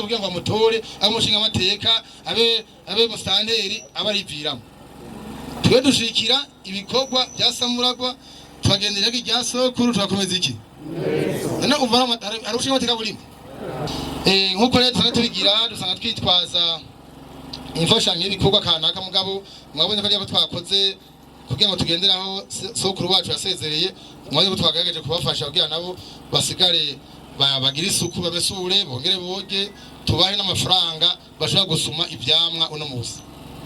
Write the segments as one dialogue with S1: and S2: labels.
S1: yaje kugira ngo amutore amushinga amateka abe mustanteri abariviramo twe dushikira ibikorwa bya Samuragwa twagendera irya sokuru twakomeza iki none umva arushinga amateka burimo nkuko rero tubigira dusanga twitwaza imfashanyo y'ibikorwa kanaka mugabo mwabonye ko ari twakoze kugira ngo tugenderaho sokuru wacu yasezereye mwabonye ko twagerageje kubafasha kugira nabo basigare bagira isuku babesure bongere boge tubahe n'amafaranga bashobora gusuma ibyamwa uno munsi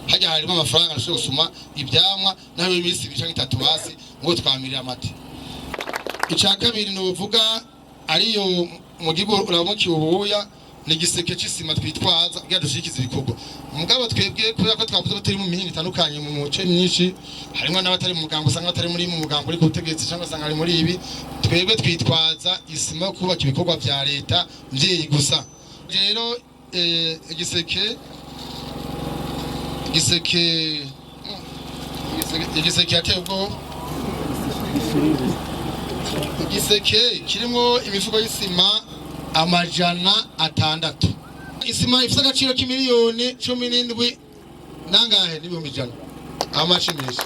S1: hajya harimo amafaranga ashobora gusuma ibyamwa naho iminsi 2 cyangwa 3 basi ngo twamirira amate icya kabiri no buvuga ariyo mu gihugu uramukiye ubuya ni giseke cy'isima twitwaza kugira dushikize ibikorwa mugabo twebwe kubera ko twavuze batari mu mihinga itandukanye mu muce myinshi harimo n'abatari mu mugambo usanga batari muri mu mugambo uri kubutegetsi cyangwa usanga ari muri ibi twebwe twitwaza isima kubaka ibikorwa bya leta mvyeyi gusa rero igiseke yateye ubwo igiseke kirimo imifuko y'isima 600 isima ifite agaciro k'imiliyoni 17 nangahe n'ibihumbi 100 amashimisha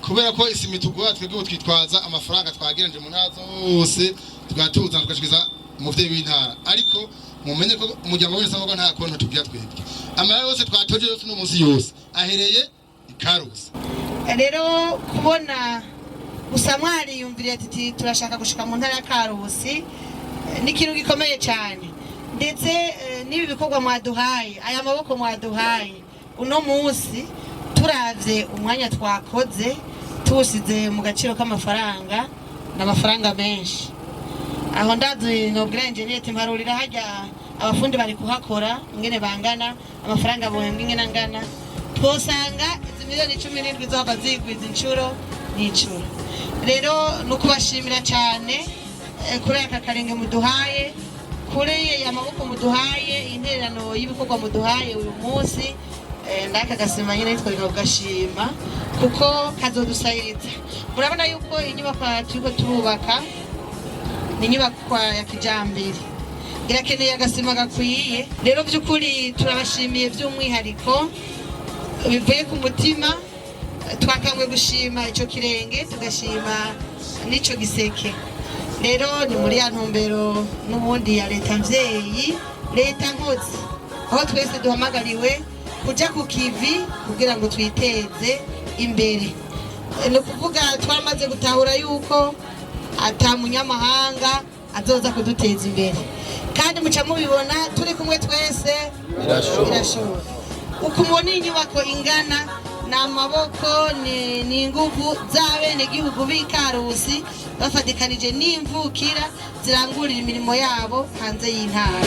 S1: kubera ko isima itugora twebwe twitwaza amafaranga twageranje mu ntazo hose tugatuza tukashikiza umuvyeyi w'intara ariko mumenye ko umuryango wese avuga nta kontu tubya twebwe amara yose twatoje yose no munsi yose ahereye ikarusi
S2: rero kubona gusa mwari yumviriye ati turashaka gushika mu ntara ya Karusi ni ikintu gikomeye cyane ndetse n'ibi bikorwa mwaduhaye aya maboko mwaduhaye uno munsi turavye umwanya twakoze tusize mu gaciro k'amafaranga n'amafaranga menshi aho ndazi nobwira engineer timparurira hajya abafundi bari kuhakora ngene bangana amafaranga bohembwe ngene angana twosanga izi miliyoni 17 zoba zigwiza incuro n'icuro rero nukubashimira cyane kuri aka karenge muduhaye kuri amaboko muduhaye intererano y'ibikorwa muduhaye uyu munsi ndaka gasema nyine twari kugashima kuko kazodusayiriza murabona yuko inyubako turiko turubaka ni inyubako ya kijambere irakeneye agasima gakwiye rero by'ukuri turabashimiye by'umwihariko bivuye ku mutima twakangwe gushima ico kirenge tugashima n'ico giseke rero ni muri ya ntumbero n'ubundi ya leta mvyeyi leta nkozi aho twese duhamagariwe kuja ku kivi kugira ngo twiteze imbere no kuvuga twamaze gutahura yuko ata munyamahanga azoza kuduteza imbere kandi muca mubibona turi kumwe twese birashobora ukumubona inyubako ingana n'amaboko ni inguvu z'abene gihugu b'Ikarusi bafatikanije n'imvukira zirangurira imirimo yabo hanze y'intara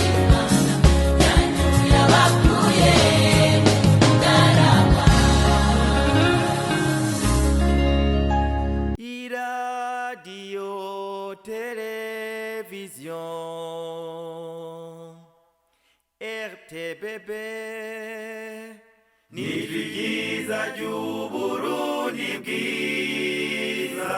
S3: Radio Television RTBB Nijwi ryiza ry'Uburundi bwiza